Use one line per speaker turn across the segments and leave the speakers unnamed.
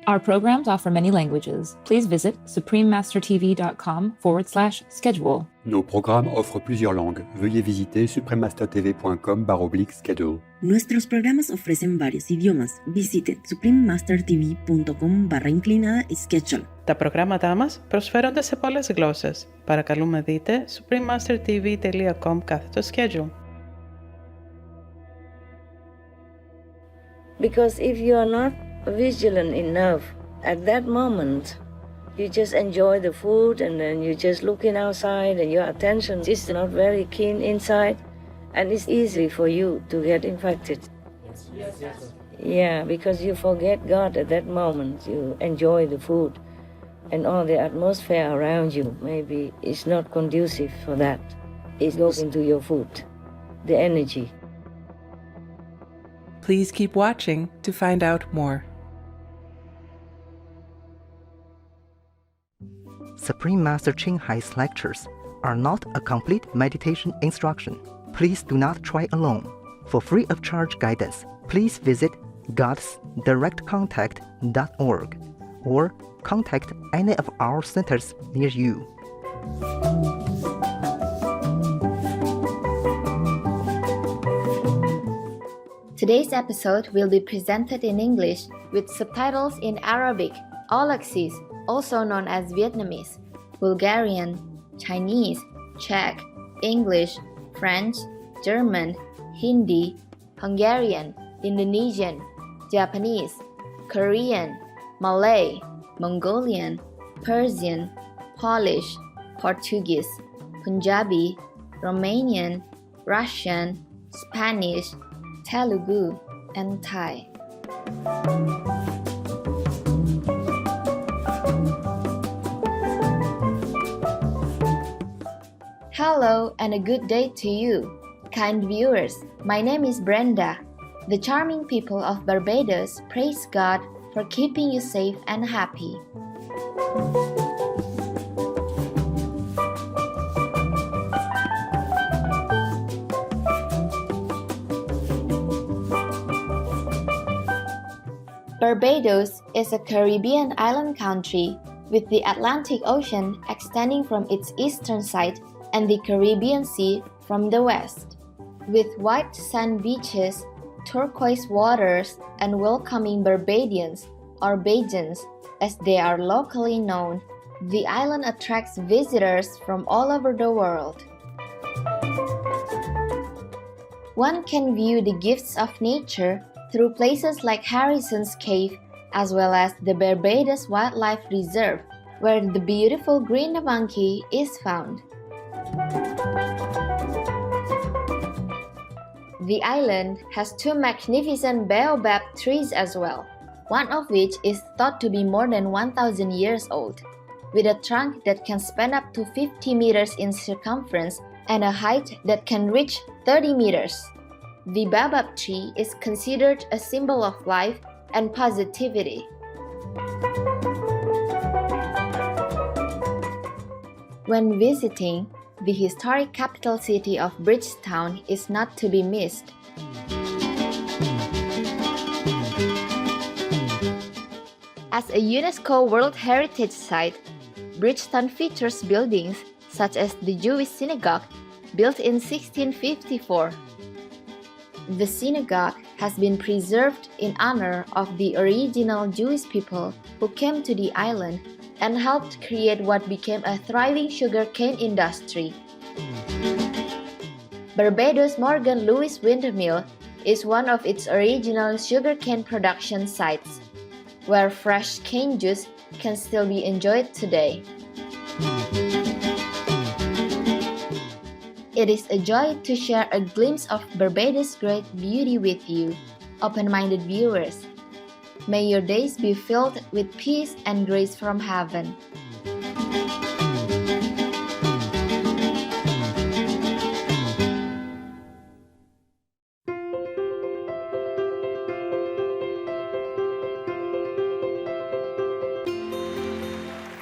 Our programs offer many languages. Please visit suprememastertv.com/schedule.
Nos programmes offrent plusieurs langues. Veuillez visiter suprememastertv.com/schedule.
Nuestros programas ofrecen varios idiomas. Visite suprememastertv.com/schedule.
Τα προγράμματά μας προσφέρονται σε πολλές γλώσσες. Παρακαλούμε δείτε suprememastertv.com/schedule.
Because if you are not vigilant enough at that moment, you just enjoy the food and then you're just looking outside and your attention is not very keen inside and it's easy for you to get infected. Yes. Yeah, because you forget God at that moment. You enjoy the food and all the atmosphere around you maybe is not conducive for that. It goes into your food, the energy.
Please keep watching to find out more.
Supreme Master Ching Hai's lectures are not a complete meditation instruction. Please do not try alone. For free of charge guidance, please visit godsdirectcontact.org or contact any of our centers near you.
Today's episode will be presented in English with subtitles in Arabic, Aulacese, also known as Vietnamese, Bulgarian, Chinese, Czech, English, French, German, Hindi, Hungarian, Indonesian, Japanese, Korean, Malay, Mongolian, Persian, Polish, Portuguese, Punjabi, Romanian, Russian, Spanish, Telugu, and Thai. Hello and a good day to you, kind viewers. My name is Brenda. The charming people of Barbados praise God for keeping you safe and happy. Barbados is a Caribbean island country with the Atlantic Ocean extending from its eastern side and the Caribbean Sea from the west. With white sand beaches, turquoise waters, and welcoming Barbadians, or Bajans, as they are locally known, the island attracts visitors from all over the world. One can view the gifts of nature through places like Harrison's Cave, as well as the Barbados Wildlife Reserve, where the beautiful green monkey is found. The island has two magnificent baobab trees as well, one of which is thought to be more than 1,000 years old, with a trunk that can span up to 50 meters in circumference and a height that can reach 30 meters. The baobab tree is considered a symbol of life and positivity. When visiting, the historic capital city of Bridgetown is not to be missed. As a UNESCO World Heritage Site, Bridgetown features buildings such as the Jewish Synagogue, built in 1654. The synagogue has been preserved in honor of the original Jewish people who came to the island and helped create what became a thriving sugarcane industry. Barbados Morgan Lewis Windmill is one of its original sugarcane production sites, where fresh cane juice can still be enjoyed today. It is a joy to share a glimpse of Barbados' great beauty with you, open-minded viewers. May your days be filled with peace and grace from heaven.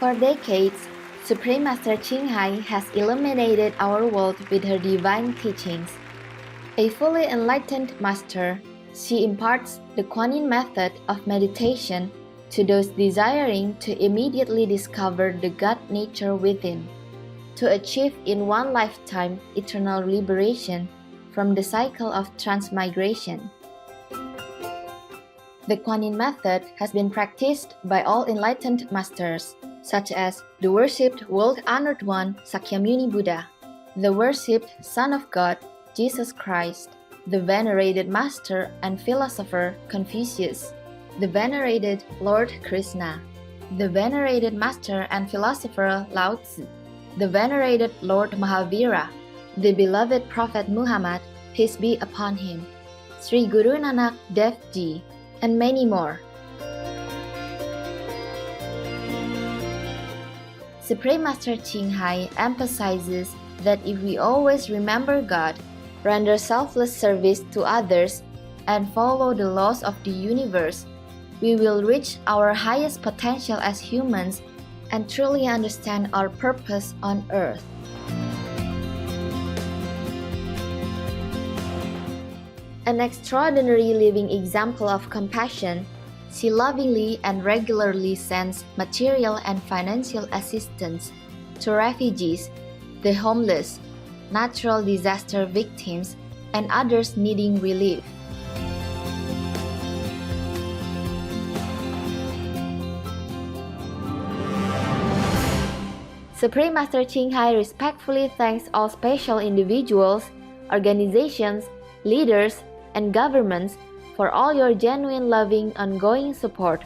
For decades, Supreme Master Ching Hai has illuminated our world with her divine teachings. A fully enlightened master, she imparts the Kuan Yin method of meditation to those desiring to immediately discover the God nature within, to achieve in one lifetime eternal liberation from the cycle of transmigration. The Kuan Yin method has been practiced by all enlightened masters, such as the worshipped world-honored one Sakyamuni Buddha, the worshipped Son of God Jesus Christ, the venerated master and philosopher Confucius, the venerated Lord Krishna, the venerated master and philosopher Lao Tzu, the venerated Lord Mahavira, the beloved Prophet Muhammad, peace be upon him, Sri Guru Nanak Dev Ji, and many more. Supreme Master Ching Hai emphasizes that if we always remember God, render selfless service to others, and follow the laws of the universe, we will reach our highest potential as humans and truly understand our purpose on earth. An extraordinary living example of compassion, she lovingly and regularly sends material and financial assistance to refugees, the homeless, natural disaster victims, and others needing relief. Supreme Master Ching Hai respectfully thanks all special individuals, organizations, leaders, and governments for all your genuine, loving, ongoing support.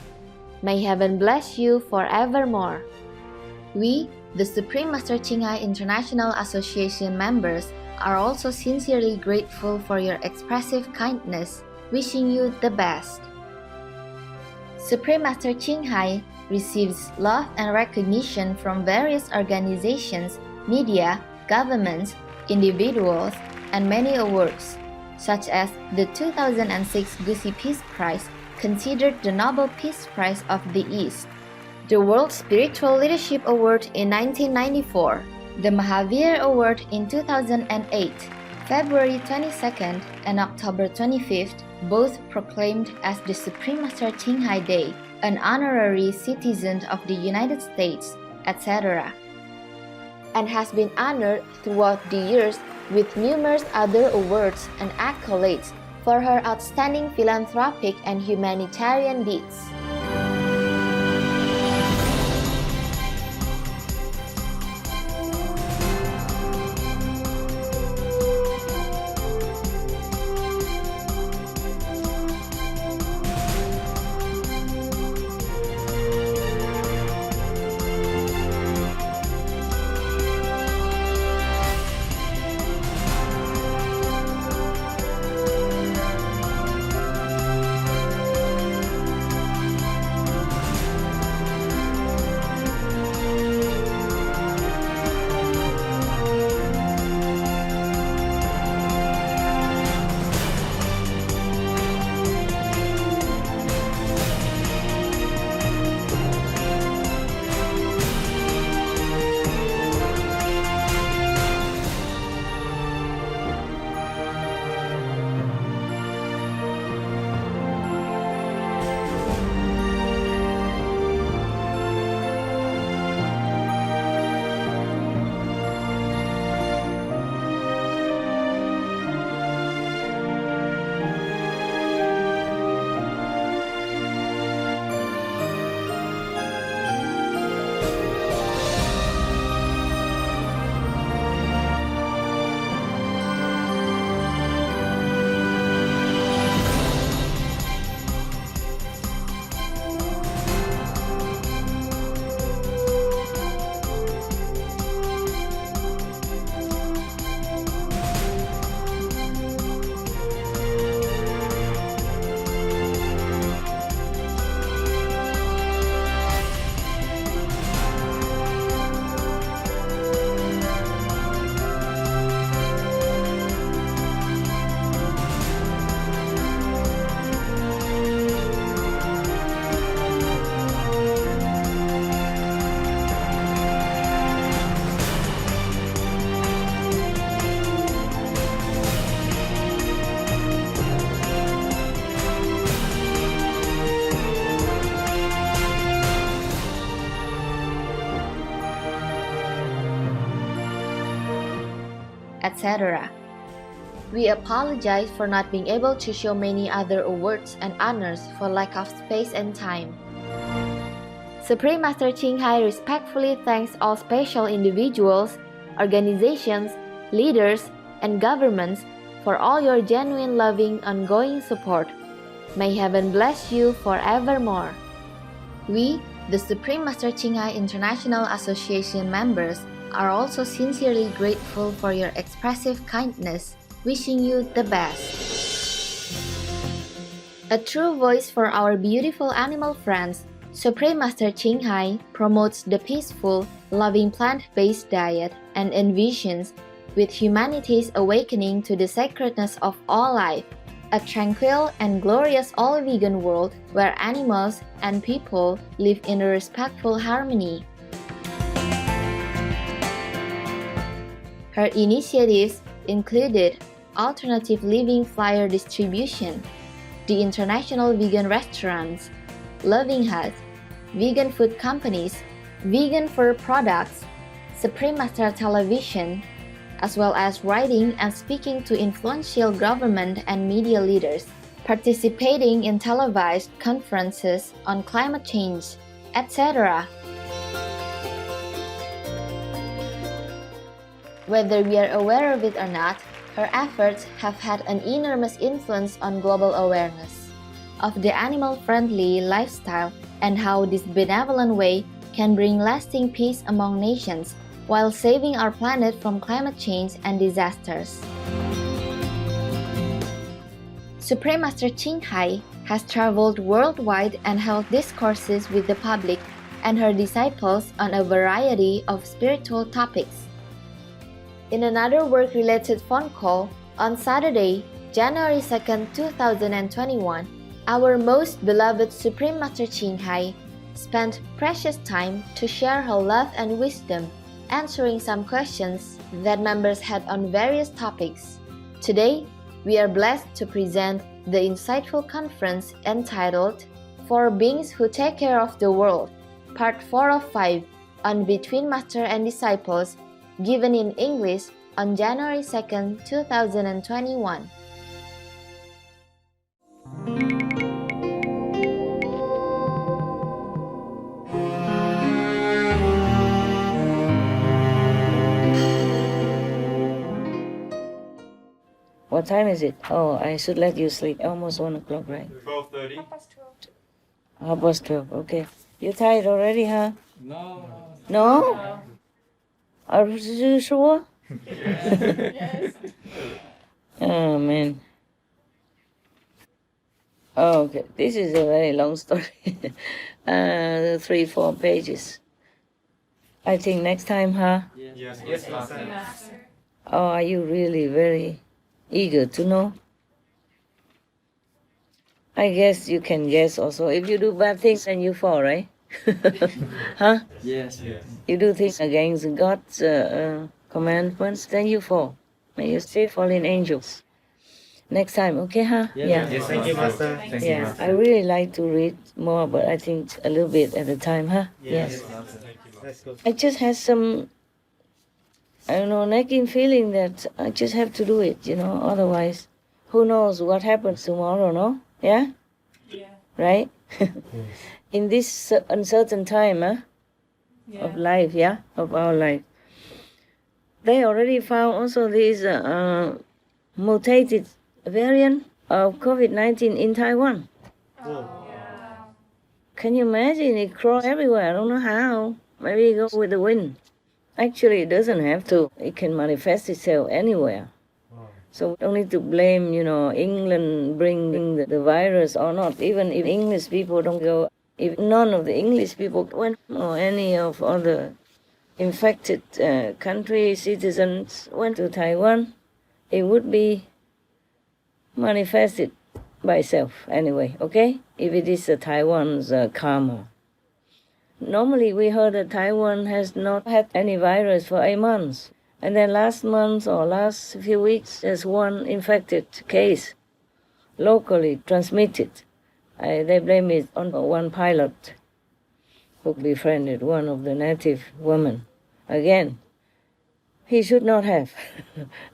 May heaven bless you forevermore. We, the Supreme Master Ching Hai International Association members, are also sincerely grateful for your expressive kindness, wishing you the best. Supreme Master Ching Hai receives love and recognition from various organizations, media, governments, individuals, and many awards, such as the 2006 Gusi Peace Prize, considered the Nobel Peace Prize of the East, the World Spiritual Leadership Award in 1994, the Mahavir Award in 2008, February 22nd and October 25th, both proclaimed as the Supreme Master Ching Hai Day, an honorary citizen of the United States, etc., and has been honored throughout the years with numerous other awards and accolades for her outstanding philanthropic and humanitarian deeds. etc. We apologize for not being able to show many other awards and honors for lack of space and time. Supreme Master Ching Hai respectfully thanks all special individuals, organizations, leaders, and governments for all your genuine, loving, ongoing support. May heaven bless you forevermore. We, the Supreme Master Ching Hai International Association members, are also sincerely grateful for your expressive kindness, wishing you the best. A true voice for our beautiful animal friends, Supreme Master Ching Hai promotes the peaceful, loving plant-based diet and envisions with humanity's awakening to the sacredness of all life, a tranquil and glorious all-vegan world where animals and people live in a respectful harmony. Her initiatives included alternative living flyer distribution, the International Vegan Restaurants, Loving Hut, vegan food companies, vegan fur products, Supreme Master Television, as well as writing and speaking to influential government and media leaders, participating in televised conferences on climate change, etc. Whether we are aware of it or not, her efforts have had an enormous influence on global awareness of the animal-friendly lifestyle and how this benevolent way can bring lasting peace among nations while saving our planet from climate change and disasters. Supreme Master Ching Hai has traveled worldwide and held discourses with the public and her disciples on a variety of spiritual topics. In another work-related phone call, on Saturday, January 2, 2021, our most beloved Supreme Master Ching Hai spent precious time to share her love and wisdom, answering some questions that members had on various topics. Today, we are blessed to present the insightful conference entitled For Beings Who Take Care of the World, Part 4 of 5 on Between Master and Disciples, given in English on January 2, 2021.
What time is it? Oh, I should let you sleep. Almost 1 o'clock, right?
12:30.
12:30, okay. You tired already, huh?
No.
No? Are you sure?
Yes.
Oh, man. Oh, okay. This is a very long story. 3-4 pages. I think next time, huh?
Yes, Master.
Oh, are you really very eager to know? I guess you can guess also. If you do bad things, then you fall, right? Huh?
Yes.
You do things against God's commandments, then you fall. May you stay fallen angels. Next time, okay, huh?
Yes, thank you, Master. Thank you,
Yeah,
Master.
I really like to read more, but I think a little bit at a time, huh? Yes.
Let's go.
I just had some, I don't know, nagging feeling that I just have to do it, otherwise, who knows what happens tomorrow, no? Yeah?
Yeah.
Right? In this uncertain time, of life, of our life. They already found also this mutated variant of COVID-19 in Taiwan. Can you imagine? It crawls everywhere. I don't know how. Maybe it goes with the wind. Actually, it doesn't have to. It can manifest itself anywhere. So we don't need to blame, England bringing the virus or not. Even if English people don't go, if none of the English people went, or any of other infected country citizens went to Taiwan, it would be manifested by itself anyway, okay? If it is Taiwan's karma. Normally we heard that Taiwan has not had any virus for 8 months. And then last month or last few weeks, there's one infected case, locally transmitted. They blame it on one pilot who befriended one of the native women. Again, he should not have,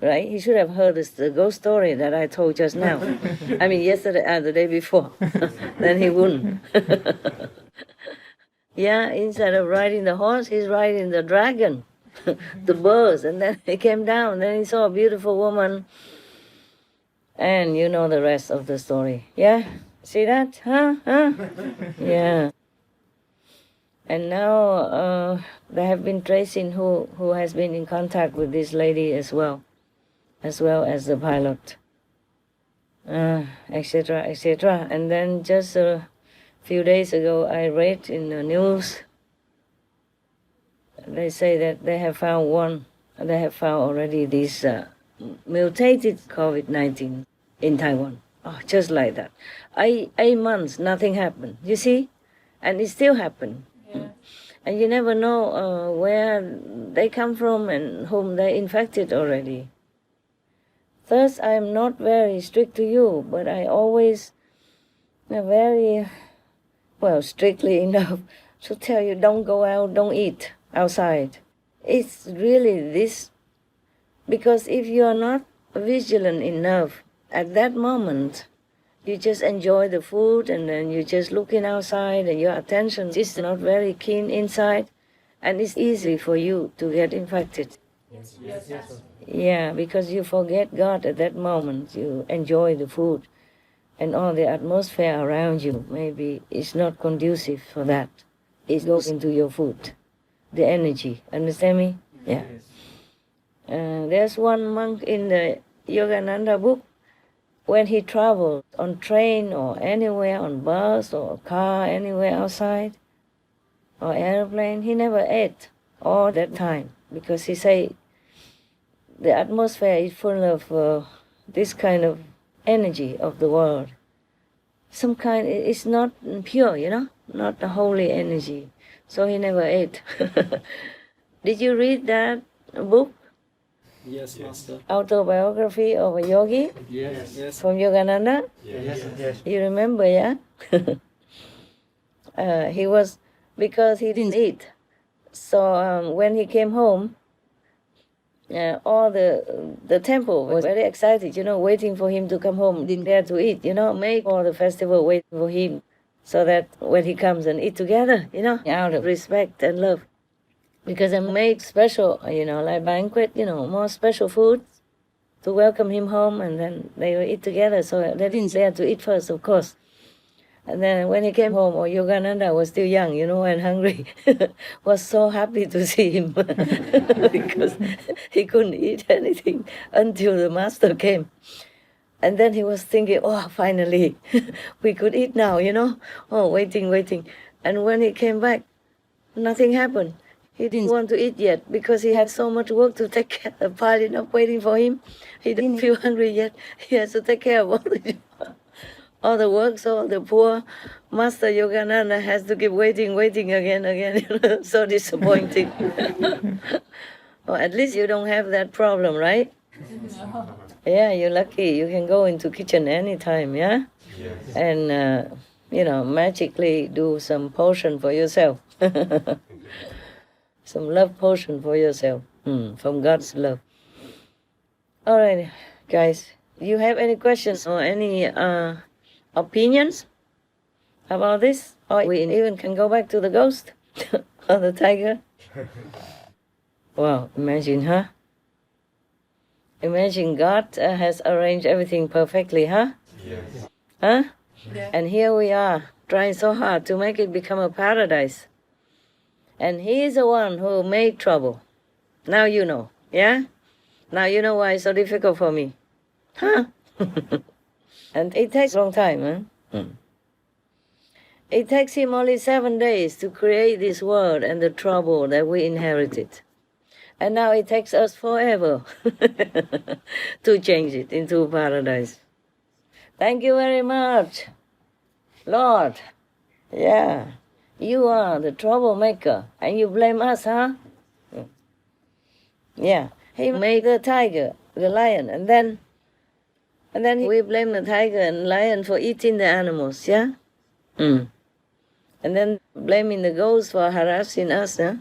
right? He should have heard the ghost story that I told just now. I mean, yesterday and the day before. Then he wouldn't. Yeah, instead of riding the horse, he's riding the dragon, the birds. And then he came down, then he saw a beautiful woman. And you know the rest of the story. Yeah? See that? Huh? Yeah. And now they have been tracing who has been in contact with this lady as well as the pilot, etc., etc. And then just a few days ago, I read in the news, they say that they have found already this mutated COVID-19 in Taiwan. Oh, just like that. 8 months, nothing happened. You see? And it still happened. Yeah. And you never know where they come from and whom they infected already. Thus, I'm not very strict to you, but I always very, strictly enough to tell you don't go out, don't eat outside. It's really this, because if you are not vigilant enough at that moment, you just enjoy the food and then you're just looking outside and your attention is not very keen inside, and it's easy for you to get infected. Yes. Yeah, because you forget God at that moment. You enjoy the food and all the atmosphere around you. Maybe it's not conducive for that. It goes into your food, the energy. Understand me? Yeah. There's one monk in the Yogananda book. When he traveled on train or anywhere, on bus or car, anywhere outside, or airplane, he never ate all that time, because he say the atmosphere is full of this kind of energy of the world. Some kind, it's not pure, not the holy energy. So he never ate. Did you read that book?
Yes, Master.
Autobiography of a yogi?
Yes.
From Yogananda?
Yes.
You remember, yeah? He was, because he didn't eat. So when he came home, all the temple was very excited, waiting for him to come home, didn't dare to eat, make all the festival wait for him, so that when he comes and eat together, out of respect and love. Because they made special, like banquet, more special food to welcome him home, and then they will eat together. So they didn't dare to eat first, of course. And then when he came home, Yogananda was still young, and hungry, was so happy to see him because he couldn't eat anything until the master came. And then he was thinking, finally, we could eat now, waiting. And when he came back, nothing happened. He didn't want to eat yet because he had so much work to take care of, piling up, waiting for him. He didn't feel hungry yet. He has to take care of all the work, so the poor Master Yogananda has to keep waiting again. So disappointing. Well, at least you don't have that problem, right? No. Yeah, you're lucky. You can go into kitchen anytime, yeah? Yes. And, magically do some potion for yourself. Some love potion for yourself, from God's love. All right, guys. Do you have any questions or any opinions about this? Or we even can go back to the ghost or the tiger? Wow, imagine, huh? Imagine God has arranged everything perfectly, huh?
Yes.
Huh? Yeah. And here we are, trying so hard to make it become a paradise. And he is the one who made trouble. Now you know, yeah? Now you know why it's so difficult for me. Huh? And it takes a long time, huh? It takes him only 7 days to create this world and the trouble that we inherited. And now it takes us forever to change it into paradise. Thank you very much, Lord. Yeah. You are the troublemaker, and you blame us, huh? Yeah. He made the tiger, the lion, and then we blame the tiger and lion for eating the animals, yeah? And then blaming the ghost for harassing us, huh?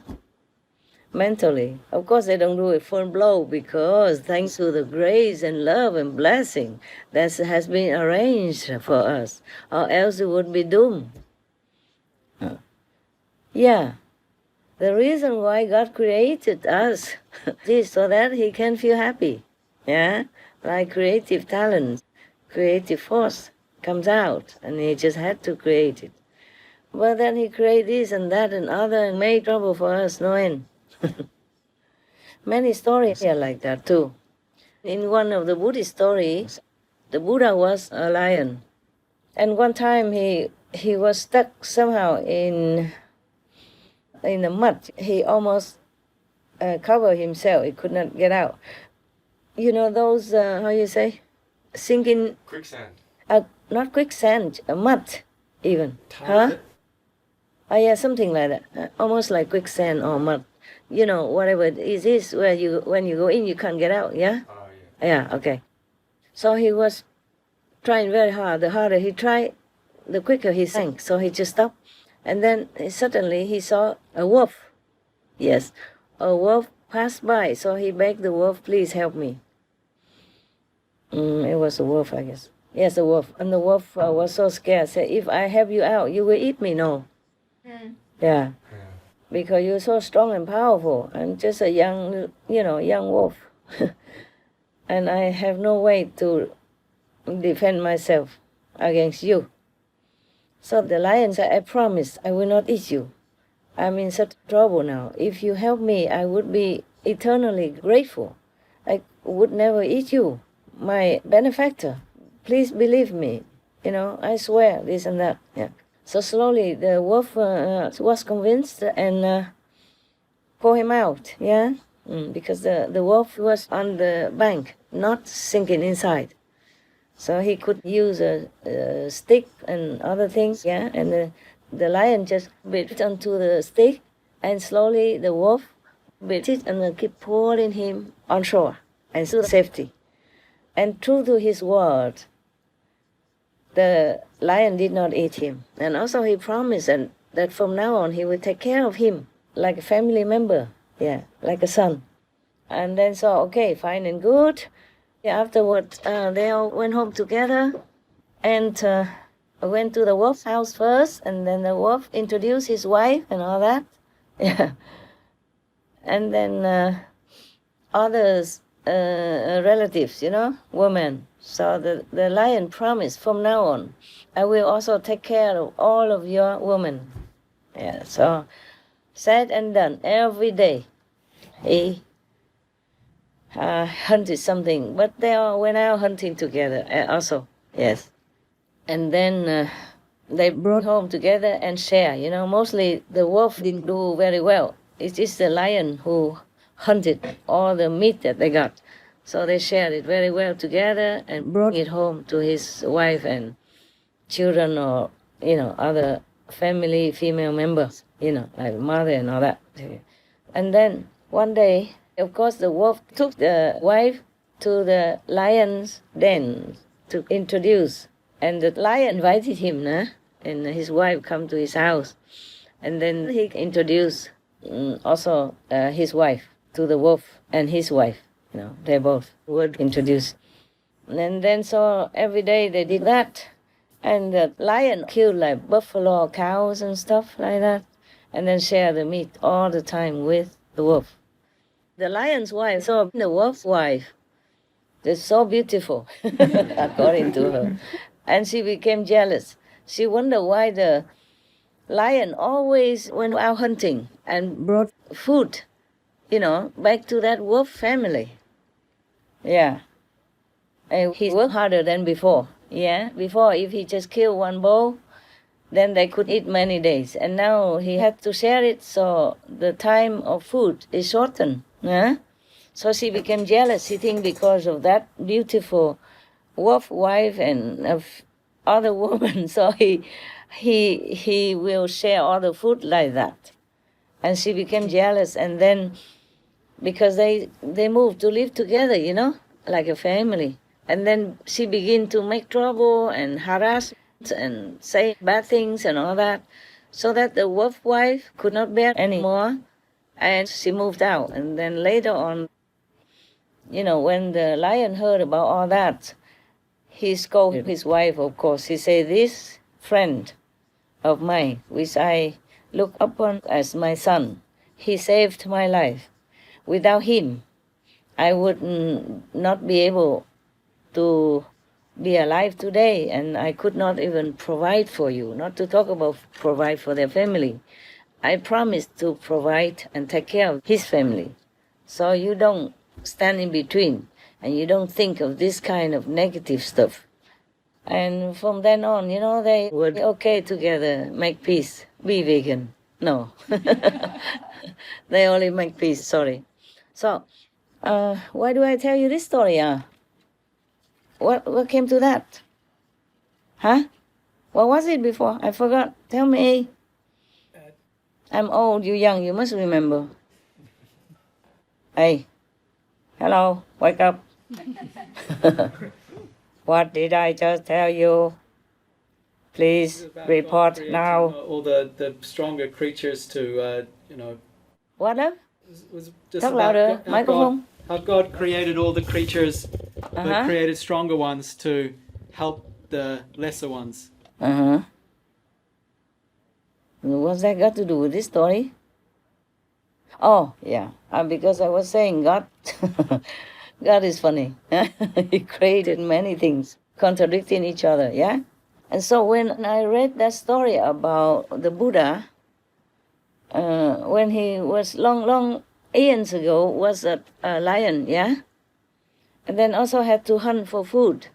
mentally. Of course, they don't do it full blow because thanks to the grace and love and blessing that has been arranged for us, or else it would be doomed. Yeah. The reason why God created us is so that He can feel happy. Yeah? Like creative talent, creative force comes out, and He just had to create it. But then He created this and that and other and made trouble for us, no end. Many stories are like that too. In one of the Buddhist stories, the Buddha was a lion. And one time he was stuck somehow in the mud. He almost covered himself. He could not get out. You know those, how you say, sinking...
Quicksand.
Not quicksand, mud even. Huh? Oh yeah, something like that. Almost like quicksand or mud. You know, whatever it is where when you go in, you can't get out, yeah?
Oh, yeah.
Yeah, okay. So he was trying very hard. The harder he tried, the quicker he sank. So he just stopped. And then suddenly he saw a wolf. Yes, a wolf passed by. So he begged the wolf, please help me. It was a wolf, I guess. Yes, a wolf. And the wolf was so scared. Said, if I help you out, you will eat me. No. Yeah. Because you're so strong and powerful. I'm just a young wolf. And I have no way to defend myself against you. So the lion said, I promise I will not eat you. I'm in such trouble now. If you help me, I would be eternally grateful. I would never eat you, my benefactor. Please believe me. You know, I swear, this and that. Yeah. So slowly the wolf was convinced and pulled him out, yeah? Because the wolf was on the bank, not sinking inside. So he could use a stick and other things, yeah? And the lion just bit onto the stick, and slowly the wolf bit it and keep pulling him on shore and to safety. And true to his word, the lion did not eat him. And also he promised that from now on he would take care of him like a family member, yeah, like a son. And then so, okay, fine and good. Afterwards, they all went home together and went to the wolf's house first, and then the wolf introduced his wife and all that. Yeah. And then others, relatives, women. So the lion promised, from now on, I will also take care of all of your women. Yeah, so said and done. Every day he hunted something, but they all went out hunting together also, yes. And then they brought home together and share. Mostly the wolf didn't do very well. It is the lion who hunted all the meat that they got. So they shared it very well together and brought it home to his wife and children or, other family female members, like mother and all that. And then one day, of course, the wolf took the wife to the lion's den to introduce. And the lion invited him, and his wife come to his house. And then he introduced also his wife to the wolf and his wife. They both were introduced. And then so every day they did that. And the lion killed like buffalo, cows and stuff like that. And then share the meat all the time with the wolf. The lion's wife saw the wolf's wife. They're so beautiful, according to her. And she became jealous. She wondered why the lion always went out hunting and brought food, back to that wolf family. Yeah. And he worked harder than before. Yeah. Before, if he just killed one bull, then they could eat many days. And now he had to share it, so the time of food is shortened. Yeah? So she became jealous, she think, because of that beautiful wolf wife and other woman. So he will share all the food like that. And she became jealous, and then because they moved to live together, like a family. And then she began to make trouble and harass and say bad things and all that, so that the wolf wife could not bear anymore And she moved out. And then later on, when the lion heard about all that, he scolded his wife, of course. He said, this friend of mine, which I look upon as my son, he saved my life. Without him, I would not be able to be alive today, and I could not even provide for you, not to talk about provide for their family. I promised to provide and take care of his family. So you don't stand in between, and you don't think of this kind of negative stuff. And from then on, they were okay together, make peace, be vegan. No. They only make peace, sorry. So, why do I tell you this story? What came to that? Huh? What was it before? I forgot. Tell me. I'm old, you young, you must remember. Hey. Hello, wake up. What did I just tell you? Please report now.
All the stronger creatures to,
What up?
was just
Talk
about
louder, microphone.
how God created all the creatures, but created stronger ones to help the lesser ones.
What's that got to do with this story? Oh, yeah. Because I was saying God, God is funny. He created many things contradicting each other, yeah? And so when I read that story about the Buddha, when he was long eons ago, was a lion, yeah? And then also had to hunt for food,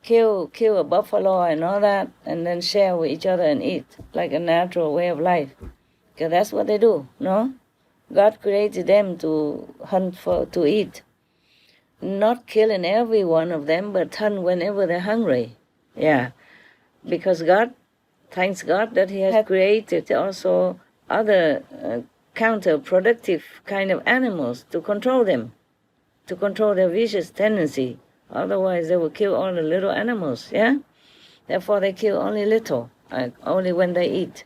kill a buffalo and all that, and then share with each other and eat, like a natural way of life. Because that's what they do, no? God created them to hunt to eat. Not killing every one of them, but hunt whenever they're hungry. Yeah. Because thanks God that He has created also other counterproductive kind of animals to control them, to control their vicious tendency. Otherwise, they will kill all the little animals, yeah? Therefore, they kill only little, only when they eat.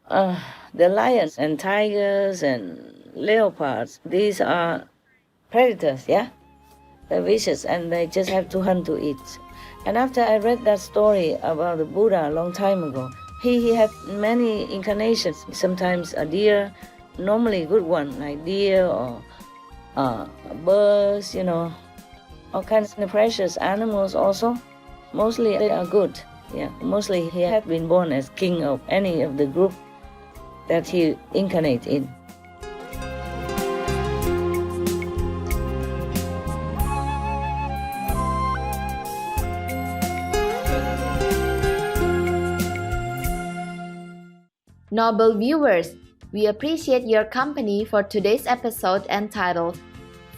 The lions and tigers and leopards, these are predators, yeah? They're vicious, and they just have to hunt to eat. And after I read that story about the Buddha a long time ago, he had many incarnations. Sometimes a deer, normally a good one, like deer or birds, all kinds of precious animals also. Mostly they are good. Yeah, mostly he had been born as king of any of the group that he incarnated in.
Noble viewers, we appreciate your company for today's episode entitled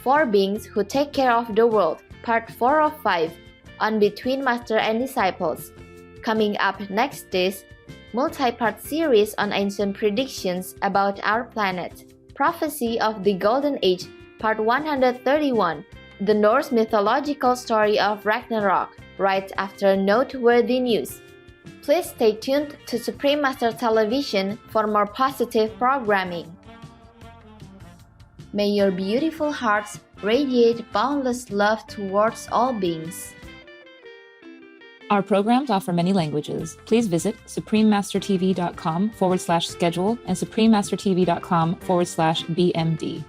4 Beings Who Take Care of the World, Part 4 of 5, on Between Master and Disciples. Coming up next is multi-part series on ancient predictions about our planet, Prophecy of the Golden Age, Part 131, the Norse mythological story of Ragnarok, right after noteworthy news. Please stay tuned to Supreme Master Television for more positive programming. May your beautiful hearts radiate boundless love towards all beings.
Our programs offer many languages. Please visit suprememastertv.com/schedule and suprememastertv.com/BMD.